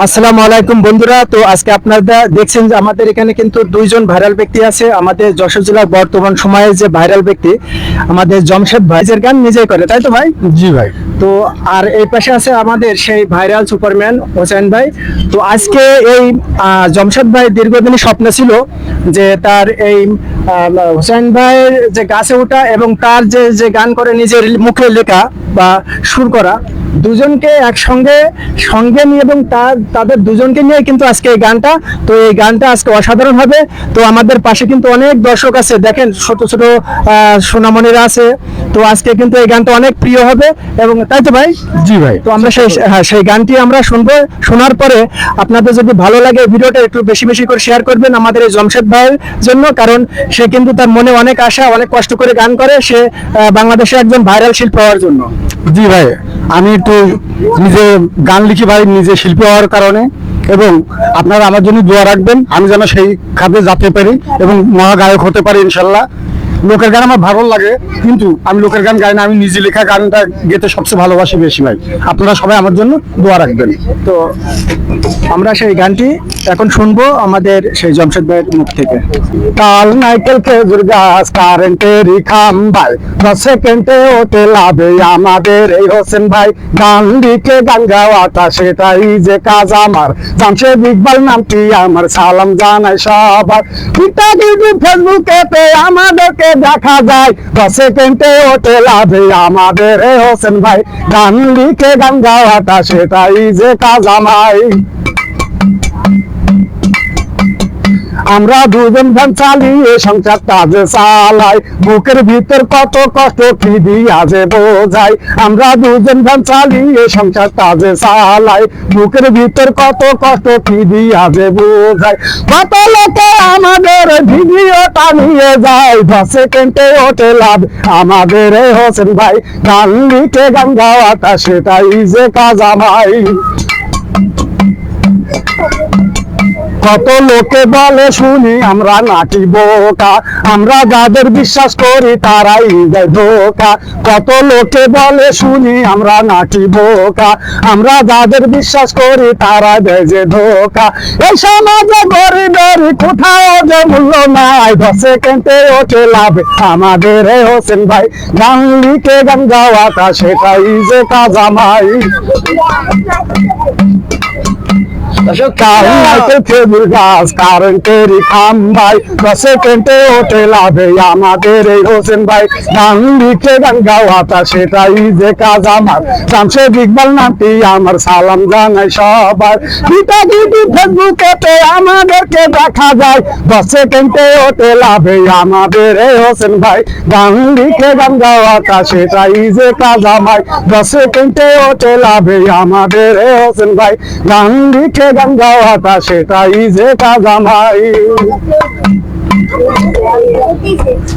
আসসালামু আলাইকুম বন্ধুরা। তো আজকে আপনারা দেখছেন যে আমাদের এখানে কিন্তু দুইজন ভাইরাল ব্যক্তি আছে। আমাদের যশোর জেলার বর্তমান সময়ে যে ভাইরাল ব্যক্তি আমাদের জমশেদ ভাই, নিজের গান নিজেই করে, তাই তো ভাই? জি ভাই। তো আর এই পাশে আছে আমাদের সেই ভাইরাল সুপারম্যান হোসেন ভাই। তো আজকে এই জমশেদ ভাই দীর্ঘদিনই স্বপ্ন ছিল যে তার এই হোসেন ভাইয়ের যে গাছে ওঠা এবং তার যে যে গান করে নিজের মুখে লেখা বা সুর করা, দুজনকে একসঙ্গে সঙ্গে নিয়ে এবং তাদের দুজনকে নিয়ে কিন্তু আজকে এই গানটা। তো এই গানটা আজকে অসাধারণ হবে। তো আমাদের পাশে কিন্তু অনেক দর্শক আছে, দেখেন ছোট ছোট সোনামণিরা আছে। তো আজকে কিন্তু এই গানটা অনেক প্রিয় হবে, এবং তাই তো ভাই? জি ভাই। তো আমরা সেই গানটি আমরা শুনবো। শোনার পরে আপনাদের যদি ভালো লাগে ভিডিওটা একটু বেশি বেশি করে শেয়ার করবেন আমাদের এই জমশেদ ভাইয়ের জন্য, কারণ সে কিন্তু তার মনে অনেক আশা, অনেক কষ্ট করে গান করে সে বাংলাদেশে একজন ভাইরাল শিল্পী হওয়ার জন্য। জি ভাই, আমি একটু নিজে গান লিখি ভাই, নিজে শিল্পী হওয়ার কারণে, এবং আপনারা আমার জন্য দোয়া রাখবেন আমি যেন সেই খাতে যেতে পারি এবং মহাগায়ক হতে পারি ইনশাল্লাহ। লোকের গান আমার ভালো লাগে, কিন্তু আমি লোকের গান গাই না, আমি নিজে লেখা গানটা গেতে সবচেয়ে ভালোবাসি বেশি ভাই। আপনারা সবাই আমার জন্য দোয়া রাখবেন। তো আমরা সেই গানটি এখন শুনবো আমাদের সেই জমশেদ ভাইয়ের মুখ থেকে। কাল নাইকেল খেজুর গাছ কারেন্টেরই খাম্বাই, 10 সেকেন্ডে ওঠে লাভে আমাদের এই হোসেন ভাই। গান লিখে গান গাওয়াটা সেটাই যে কাজ আমার। জামশেদ ইকবাল নামটি আমার, সালাম জানাই সবার। ইউটিউব ফেসবুকেতে আমাদেরকে দেখা যায়, 10 সেকেন্ডে ওঠে লাভে আমাদের এই হোসেন ভাই। গান লিখে গান গাওয়াটা সেটাই যে কাজ আমার। আমরা দুজন ভ্যান চালিয়ে সংসারটা যে চালাই, বুকের ভিতর কত কষ্ট কি দিয়া যে বোঝাই। আমরা দুজন ভ্যান চালিয়ে সংসারটা যে চালাই, বুকের ভিতর কত কষ্ট কি দিয়া যে বোঝাই। কত লোকে আমাদের ভিডিওটা নিয়ে যায়, 10 সেকেন্ডে ওঠে লাভ আমাদের এই হোসেন ভাই। গান লিখে গান গাওয়াটা সেটাই যে কাজ আমায়। কত লোকে বলে শুনি আমরা নাটি বোকা, আমরা যাদের বিশ্বাস করি তারাই দেয় ধোকা। কত লোকে বলে শুনি আমরা নাটি বোকা, আমরা যাদের বিশ্বাস করি তারা দেয় যে ধোকা। এই সমাজে গরিবের কোথাও যে মূল্য নাই, 10 সেকেন্ডে ওঠে লাভ আমাদের এই হোসেন ভাই। গান লিখে গান গাওয়াটা সেটাই যে কাজ আমায়। খেজুর গাছ কারেন্টেরই খাম্বাই, 10 সেকেন্ডে ওঠে লাভে আমাদের এই হোসেন ভাই। গান লিখে গান গাওয়াটা সেটাই যে কাজ আমার। জামশেদ ইকবাল নামটি আমার, সালাম জানাই সবার। ইউটিউব ফেসবুকেতে আমাদেরকে দেখা যায়, 10 সেকেন্ডে ওঠে লাভে আমাদের এই হোসেন ভাই। গান লিখে গান গাওয়াটা সেটাই যে কাজ আমার। 10 সেকেন্ডে ওঠে লাভে আমাদের এই হোসেন ভাই। গান লিখে গান গাওয়াটা সেটাই যে কাজ আমায়।